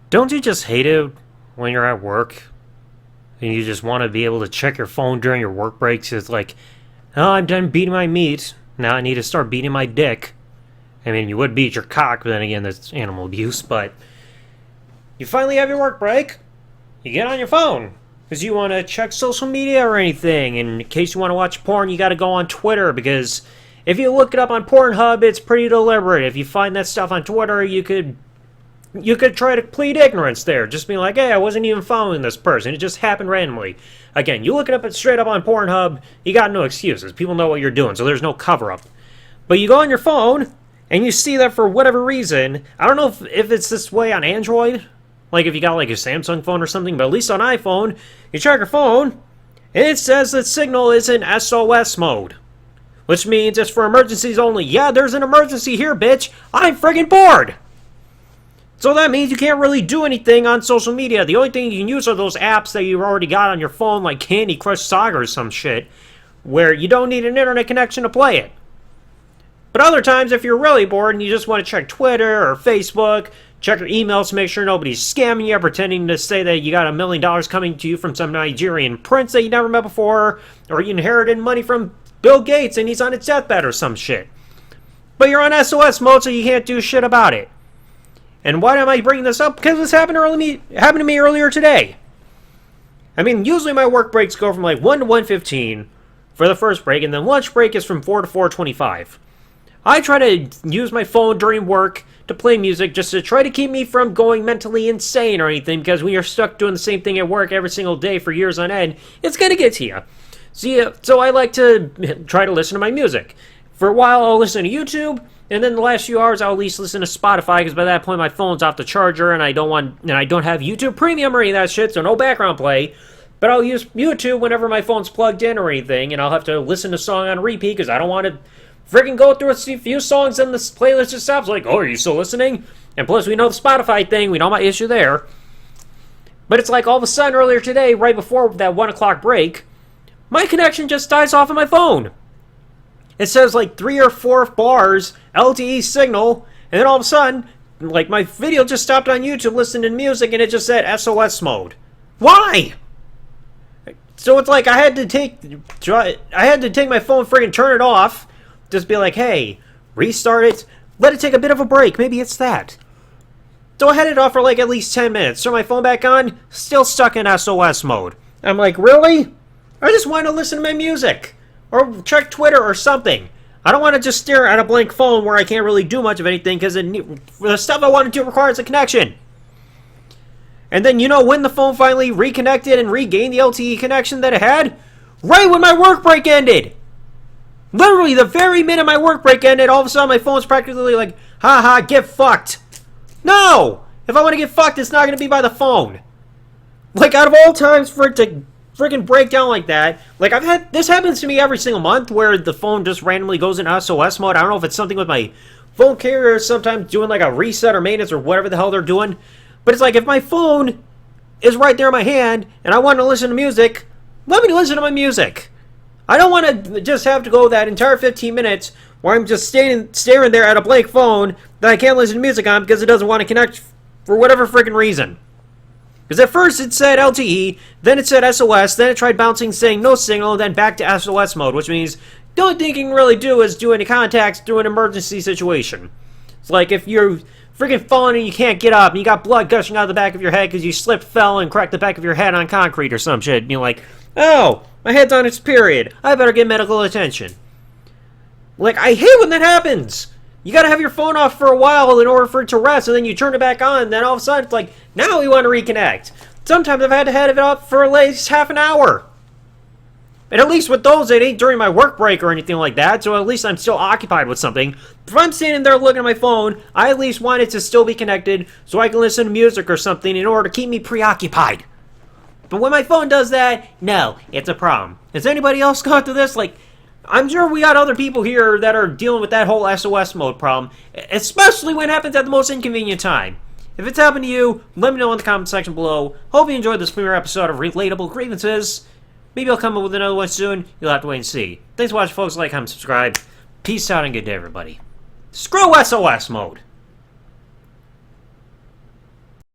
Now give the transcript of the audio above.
Don't you just hate it when you're at work and you just want to be able to check your phone during your work breaks? It's like, oh, I'm done beating my meat. Now I need to start beating my dick. I mean, you would beat your cock, but then again, that's animal abuse. But you finally have your work break. You get on your phone because you want to check social media or anything. And in case you want to watch porn, you got to go on Twitter because if you look it up on Pornhub, it's pretty deliberate. If you find that stuff on Twitter, you could try to plead ignorance there. Just be like, hey, I wasn't even following this person. It just happened randomly. Again, you look it up straight up on Pornhub, you got no excuses. People know what you're doing, so there's no cover-up. But you go on your phone, and you see that for whatever reason. I don't know if it's this way on Android, like if you got like a Samsung phone or something, but at least on iPhone, you check your phone, and it says that signal is in SOS mode. Which means it's for emergencies only. Yeah, there's an emergency here, bitch. I'm friggin' bored. So that means you can't really do anything on social media. The only thing you can use are those apps that you've already got on your phone, like Candy Crush Saga or some shit, where you don't need an internet connection to play it. But other times, if you're really bored and you just want to check Twitter or Facebook, check your emails to make sure nobody's scamming you, pretending to say that you got $1 million coming to you from some Nigerian prince that you never met before, or you inherited money from Bill Gates and he's on his deathbed or some shit. But you're on SOS mode, so you can't do shit about it. And why am I bringing this up? Because this happened to me earlier today. I mean, usually my work breaks go from like 1 to 1:15 for the first break, and then lunch break is from 4 to 4:25. I try to use my phone during work to play music just to try to keep me from going mentally insane or anything, because when you're stuck doing the same thing at work every single day for years on end, it's going to get to you. So I like to try to listen to my music. For a while, I'll listen to YouTube, and then the last few hours, I'll at least listen to Spotify, because by that point, my phone's off the charger, and I don't have YouTube Premium or any of that shit, so no background play. But I'll use YouTube whenever my phone's plugged in or anything, and I'll have to listen to a song on repeat, because I don't want to freaking go through a few songs and the playlist just stops. Like, oh, are you still listening? And plus, we know the Spotify thing. We know my issue there. But it's like all of a sudden earlier today, right before that 1 o'clock break, my connection just dies off on my phone. It says like 3 or 4 bars, LTE signal, and then all of a sudden, like my video just stopped on YouTube listening to music and it just said SOS mode. Why? So it's like I had to take my phone, friggin' turn it off, just be like, hey, restart it, let it take a bit of a break, maybe it's that. So I had it off for like at least 10 minutes, turn my phone back on, still stuck in SOS mode. I'm like, really? I just want to listen to my music, or check Twitter or something. I don't want to just stare at a blank phone where I can't really do much of anything, because the stuff I want to do requires a connection. And then, you know when the phone finally reconnected and regained the LTE connection that it had? Right when my work break ended! Literally, the very minute my work break ended, all of a sudden my phone's practically like, haha, get fucked. No! If I want to get fucked, it's not going to be by the phone. Like, out of all times for it to freaking break down like that, like, this happens to me every single month, where the phone just randomly goes in SOS mode. I don't know if it's something with my phone carrier sometimes doing like a reset or maintenance or whatever the hell they're doing. But it's like, if my phone is right there in my hand and I want to listen to music, let me listen to my music. I don't want to just have to go that entire 15 minutes where I'm just staring there at a blank phone that I can't listen to music on because it doesn't want to connect for whatever freaking reason. Because at first it said LTE, then it said SOS, then it tried bouncing saying no signal, then back to SOS mode, which means the only thing you can really do is do any contacts through an emergency situation. It's like if you're freaking falling and you can't get up and you got blood gushing out of the back of your head because you slipped, fell, and cracked the back of your head on concrete or some shit, and you're like, oh, my head's on its period, I better get medical attention. Like, I hate when that happens. You gotta have your phone off for a while in order for it to rest, and then you turn it back on, and then all of a sudden it's like, now we want to reconnect. Sometimes I've had to have it up for at least half an hour. And at least with those, it ain't during my work break or anything like that, so at least I'm still occupied with something. If I'm standing there looking at my phone, I at least want it to still be connected so I can listen to music or something in order to keep me preoccupied. But when my phone does that, no, it's a problem. Has anybody else gone through this? Like, I'm sure we got other people here that are dealing with that whole SOS mode problem, especially when it happens at the most inconvenient time. If it's happened to you, let me know in the comment section below. Hope you enjoyed this premiere episode of Relatable Grievances. Maybe I'll come up with another one soon. You'll have to wait and see. Thanks for watching, folks. Like, comment, subscribe. Peace out, and good day, everybody. Screw SOS mode!